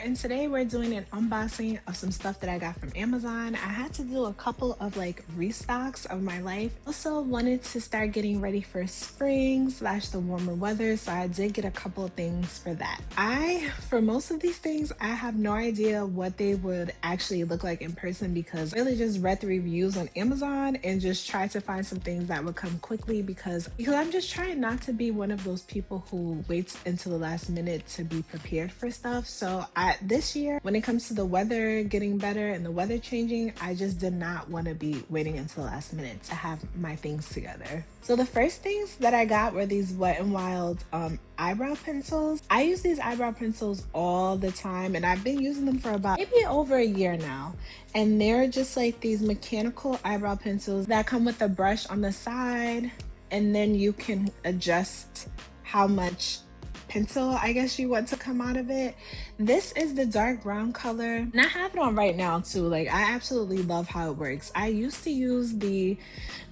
and today we're doing an unboxing of some stuff that I got from Amazon. I had to do a couple of like restocks of my life. Also wanted to start getting ready for spring slash the warmer weather, so I did get a couple of things for that. For most of these things, I have no idea what they would actually look like in person because I really just read the reviews on Amazon and just tried to find some things that would come quickly because I'm just trying not to be one of those people who waits until the last minute to be prepared for stuff. So this year, when it comes to the weather getting better and the weather changing, I just did not want to be waiting until the last minute to have my things together. So the first things that I got were these Wet n Wild eyebrow pencils. I use these eyebrow pencils all the time and I've been using them for about maybe over a year now. And they're just like these mechanical eyebrow pencils that come with a brush on the side, and then you can adjust how much pencil I guess you want to come out of it. This is the dark brown color and I have it on right now too. Like, I absolutely love how it works. I used to use the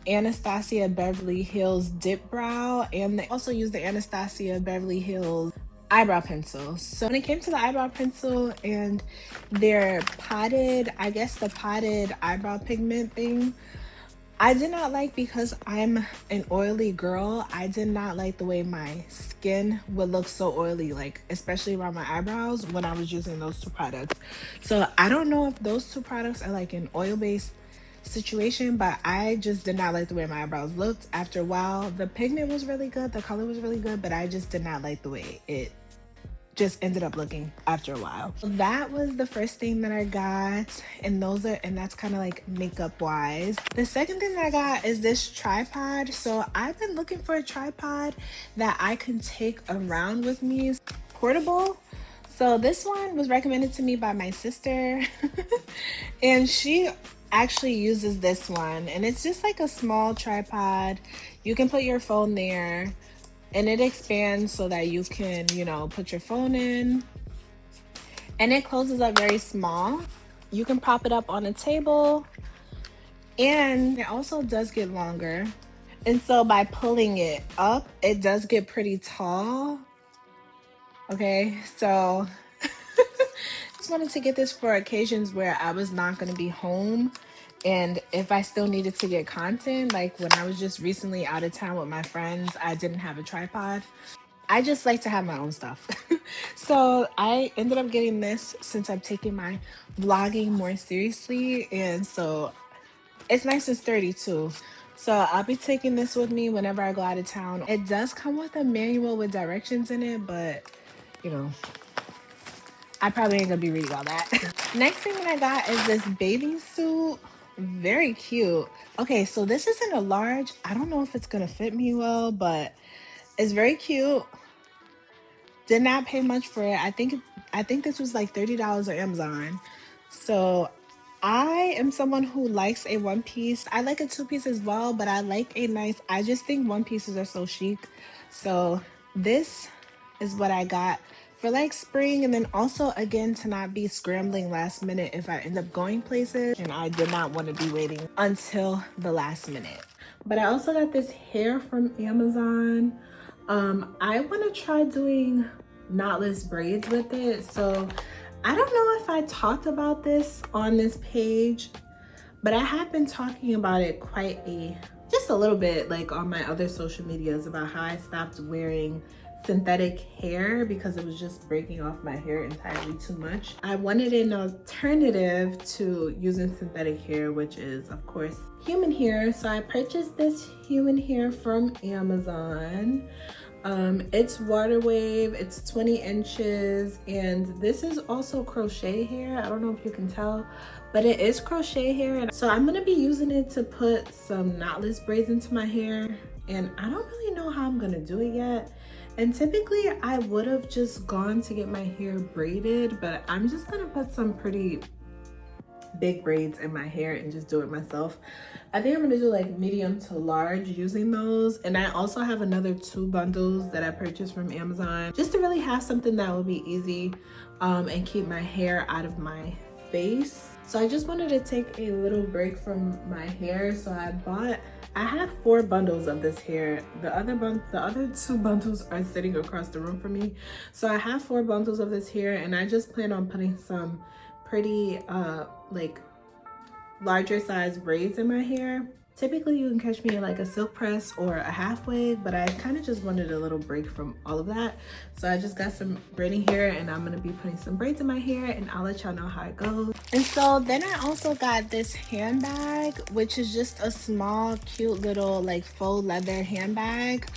Anastasia Beverly Hills Dip Brow, and they also use the Anastasia Beverly Hills eyebrow pencil. So when it came to the eyebrow pencil and their potted, I guess the potted eyebrow pigment thing, I did not like, because I'm an oily girl, I did not like the way my skin would look so oily, like especially around my eyebrows when I was using those two products. So I don't know if those two products are like an oil-based situation, but I just did not like the way my eyebrows looked. After a while, the pigment was really good, the color was really good, but I just did not like the way it just ended up looking after a while. So that was the first thing that I got, and that's kind of like makeup wise. The second thing that I got is this tripod. So I've been looking for a tripod that I can take around with me. It's portable. So this one was recommended to me by my sister and she actually uses this one, and it's just like a small tripod. You can put your phone there and it expands so that you can, you know, put your phone in, and it closes up very small. You can prop it up on a table, and it also does get longer. And so by pulling it up, it does get pretty tall. Okay, so just wanted to get this for occasions where I was not going to be home, and if I still needed to get content, like when I was just recently out of town with my friends, I didn't have a tripod. I just like to have my own stuff. So I ended up getting this since I'm taking my vlogging more seriously, and so it's nice and sturdy too. So I'll be taking this with me whenever I go out of town. It does come with a manual with directions in it, but you know, I probably ain't gonna be reading all that. Next thing that I got is this bathing suit. Very cute. Okay, so this isn't a large. I don't know if it's gonna fit me well, but it's very cute. Did not pay much for it. I think this was like $30 on Amazon. So I am someone who likes a one piece. I like a two piece as well, but I like a nice, I just think one pieces are so chic. So this is what I got for like spring, and then also again to not be scrambling last minute if I end up going places, and I did not want to be waiting until the last minute. But I also got this hair from Amazon. I want to try doing knotless braids with it. So I don't know if I talked about this on this page, but I have been talking about it just a little bit, like on my other social medias, about how I stopped wearing synthetic hair because it was just breaking off my hair entirely too much. I wanted an alternative to using synthetic hair, which is of course human hair. So I purchased this human hair from Amazon. It's water wave, it's 20 inches, and this is also crochet hair. I don't know if you can tell, but it is crochet hair. And so I'm gonna be using it to put some knotless braids into my hair, and I don't really know how I'm gonna do it yet. And typically I would have just gone to get my hair braided, but I'm just gonna put some pretty big braids in my hair and just do it myself. I think I'm gonna do like medium to large using those. And I also have another 2 bundles that I purchased from Amazon just to really have something that will be easy and keep my hair out of my face. So I just wanted to take a little break from my hair. So I have 4 bundles of this hair. The other 2 bundles are sitting across the room from me. So I have 4 bundles of this hair, and I just plan on putting some pretty like larger size braids in my hair. Typically you can catch me in like a silk press or a half wave, but I kind of just wanted a little break from all of that. So I just got some braiding hair, and I'm gonna be putting some braids in my hair, and I'll let y'all know how it goes. And so then I also got this handbag, which is just a small, cute little like faux leather handbag.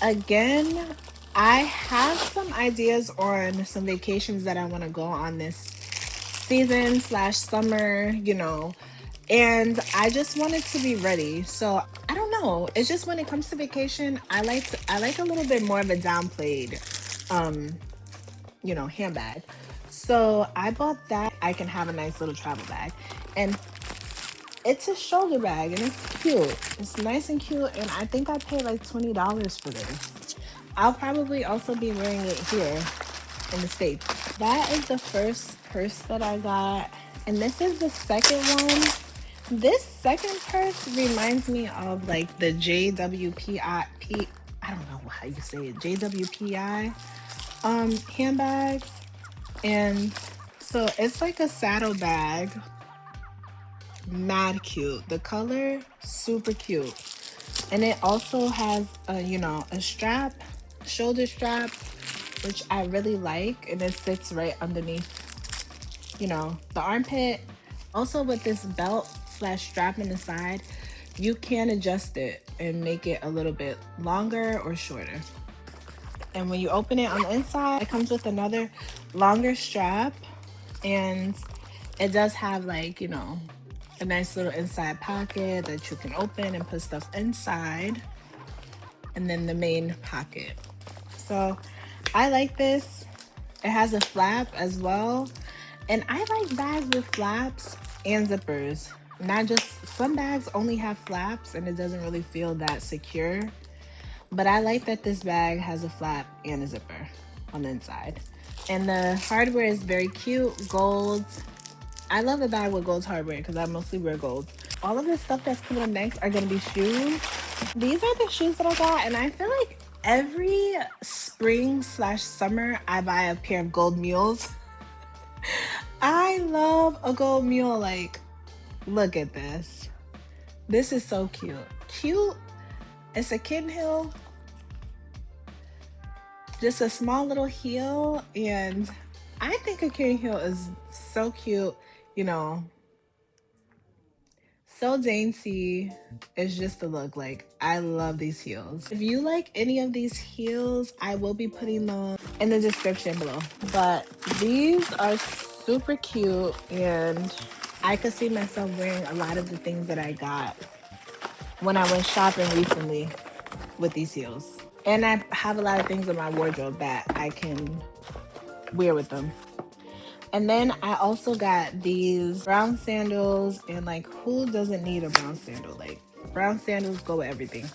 Again, I have some ideas on some vacations that I want to go on this season slash summer, you know, and I just wanted to be ready. So I don't know. It's just when it comes to vacation, I like a little bit more of a downplayed, you know, handbag. So I bought that. I can have a nice little travel bag, and it's a shoulder bag, and it's cute. It's nice and cute, and I think I paid like $20 for this. I'll probably also be wearing it here in the States. That is the first purse that I got, and this is the second one. This second purse reminds me of like the JWPI, I don't know how you say it, JWPI handbag. And so it's like a saddle bag, mad cute. The color, super cute. And it also has a, you know, a strap, shoulder strap, which I really like, and it sits right underneath, you know, the armpit. Also with this belt slash strap in the side, you can adjust it and make it a little bit longer or shorter. And when you open it on the inside, it comes with another longer strap, and it does have like, you know, a nice little inside pocket that you can open and put stuff inside, and then the main pocket. So I like this. It has a flap as well, and I like bags with flaps and zippers. Not just, some bags only have flaps and it doesn't really feel that secure, but I like that this bag has a flap and a zipper on the inside. And the hardware is very cute, gold. I love a bag with gold hardware because I mostly wear gold. All of the stuff that's coming up next are gonna be shoes. These are the shoes that I got, and I feel like every spring slash summer I buy a pair of gold mules. I love a gold mule. Like, look at this. This is so cute. Cute. It's a kitten heel. Just a small little heel, and I think a kitten heel is so cute, you know, so dainty. It's just the look. Like, I love these heels. If you like any of these heels, I will be putting them in the description below. But these are super cute, and I could see myself wearing a lot of the things that I got when I went shopping recently with these heels. And I have a lot of things in my wardrobe that I can wear with them. And then I also got these brown sandals, and like, who doesn't need a brown sandal? Like, brown sandals go with everything.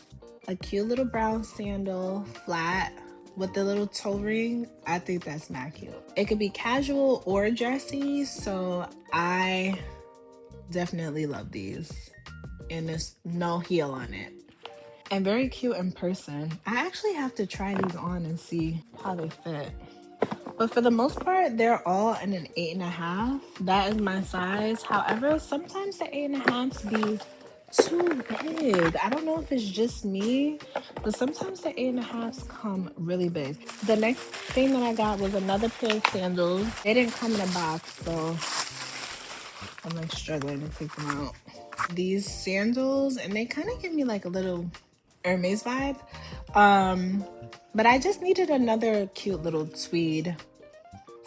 A cute little brown sandal, flat, with the little toe ring. I think that's mad cute. It could be casual or dressy, so I definitely love these. And there's no heel on it. And very cute in person. I actually have to try these on and see how they fit. But for the most part, they're all in an 8.5. That is my size. However, sometimes the 8.5s be too big. I don't know if it's just me, but sometimes the 8.5s come really big. The next thing that I got was another pair of sandals. They didn't come in a box, so I'm like struggling to take them out. These sandals, and they kind of give me like a little Hermes vibe. But I just needed another cute little tweed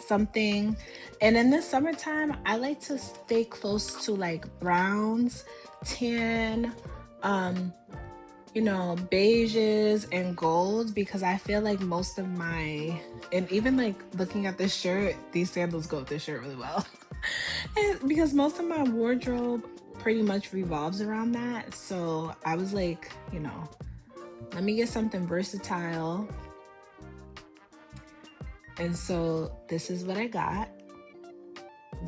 something. And in the summertime, I like to stay close to like browns, tan, you know, beiges and golds, because I feel like most of my, and even like looking at this shirt, these sandals go with this shirt really well. And because most of my wardrobe pretty much revolves around that. So I was like, you know, let me get something versatile. And so this is what I got.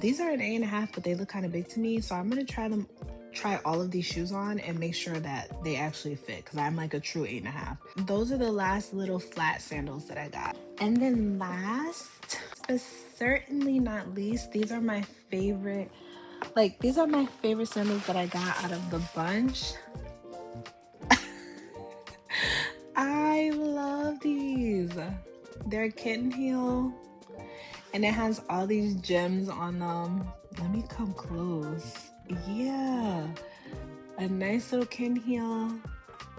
These are an 8.5, but they look kind of big to me. So I'm gonna try all of these shoes on and make sure that they actually fit, because I'm like a true 8.5. Those are the last little flat sandals that I got. And then last, but certainly not least, these are my favorite. Like, these are my favorite sandals that I got out of the bunch. I love these. They're kitten heel, and it has all these gems on them. Let me come close. Yeah, a nice little kitten heel,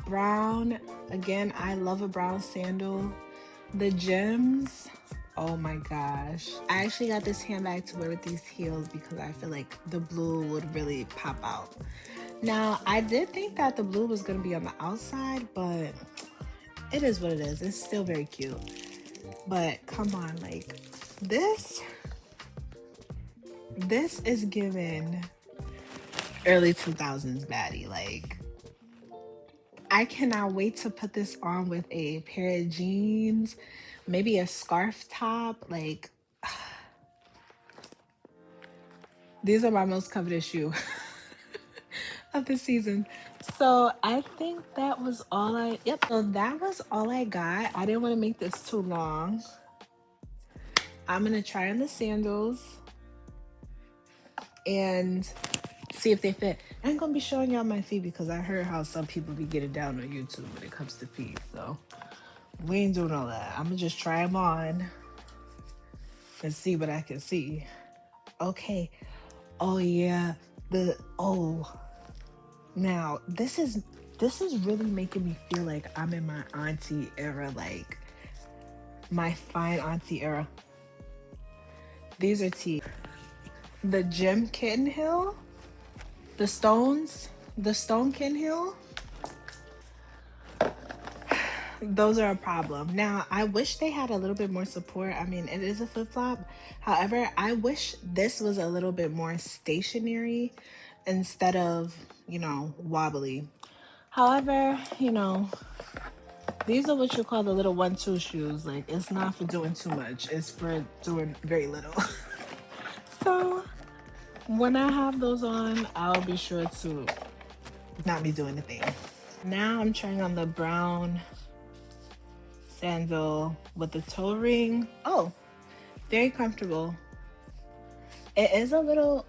brown. Again, I love a brown sandal. The gems, oh my gosh. I actually got this handbag to wear with these heels because I feel like the blue would really pop out. Now, I did think that the blue was gonna be on the outside, but it is what it is. It's still very cute. But come on, like this is given early 2000s baddie. Like, I cannot wait to put this on with a pair of jeans, maybe a scarf top. Like, these are my most coveted shoe of the season. So I think that was all so that was all I got. I didn't want to make this too long. I'm gonna try on the sandals and see if they fit. I ain't gonna be showing y'all my feet because I heard how some people be getting down on YouTube when it comes to feet. So we ain't doing all that. I'm gonna just try them on and see what I can see. Okay. Oh yeah. Now this is really making me feel like I'm in my auntie era, like my fine auntie era. These are tea. The gem kitten heel, the stone kitten heel. Those are a problem. Now, I wish they had a little bit more support. I mean, it is a flip-flop. However, I wish this was a little bit more stationary instead of, wobbly. However, these are what you call the little 1-2 shoes. Like, it's not for doing too much. It's for doing very little. So, when I have those on, I'll be sure to not be doing anything. Now I'm trying on the brown sandal with the toe ring. Oh, very comfortable. It is a little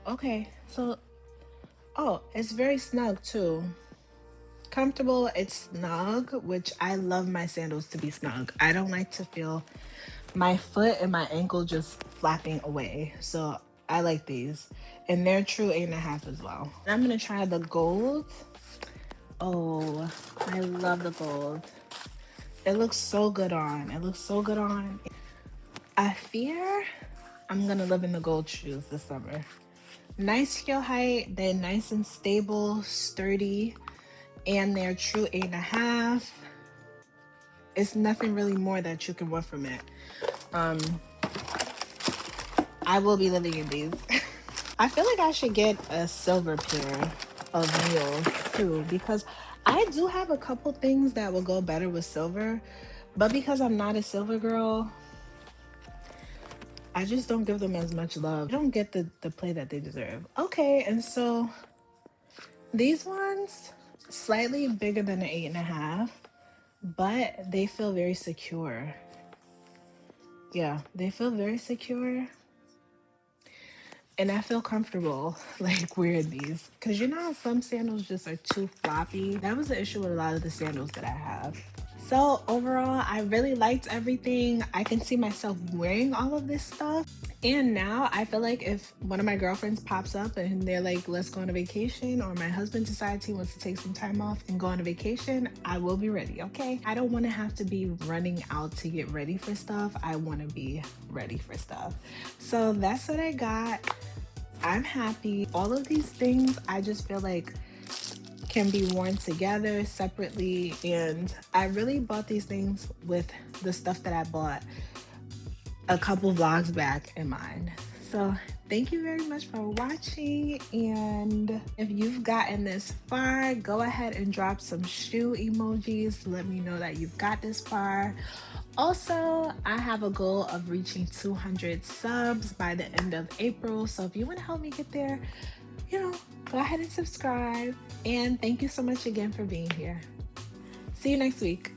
okay, so it's very snug too. Comfortable, it's snug, which I love my sandals to be snug. I don't like to feel my foot and my ankle just flapping away, so I like these, and they're true 8.5 as well. And I'm gonna try the gold. Oh, I love the gold. It looks so good on. I fear I'm gonna live in the gold shoes this summer. Nice heel height, they're nice and stable, sturdy, and they're true 8.5. It's nothing really more that you can want from it. I will be living in these. I feel like I should get a silver pair of heels too, because I do have a couple things that will go better with silver, but because I'm not a silver girl, I just don't give them as much love. I don't get the play that they deserve. Okay, and so these ones, slightly bigger than an 8.5, but they feel very secure. Yeah, they feel very secure. And I feel comfortable like wearing these, because how some sandals just are too floppy. That was the issue with a lot of the sandals that I have. So overall, I really liked everything. I can see myself wearing all of this stuff. And now I feel like if one of my girlfriends pops up and they're like, let's go on a vacation, or my husband decides he wants to take some time off and go on a vacation, I will be ready, okay? I don't want to have to be running out to get ready for stuff. I want to be ready for stuff. So that's what I got. I'm happy. All of these things, I just feel like can be worn together separately, and I really bought these things with the stuff that I bought a couple vlogs back in mind. So thank you very much for watching, and if you've gotten this far, go ahead and drop some shoe emojis to let me know that you've got this far. Also, I have a goal of reaching 200 subs by the end of April. So if you want to help me get there, go ahead and subscribe. And thank you so much again for being here. See you next week.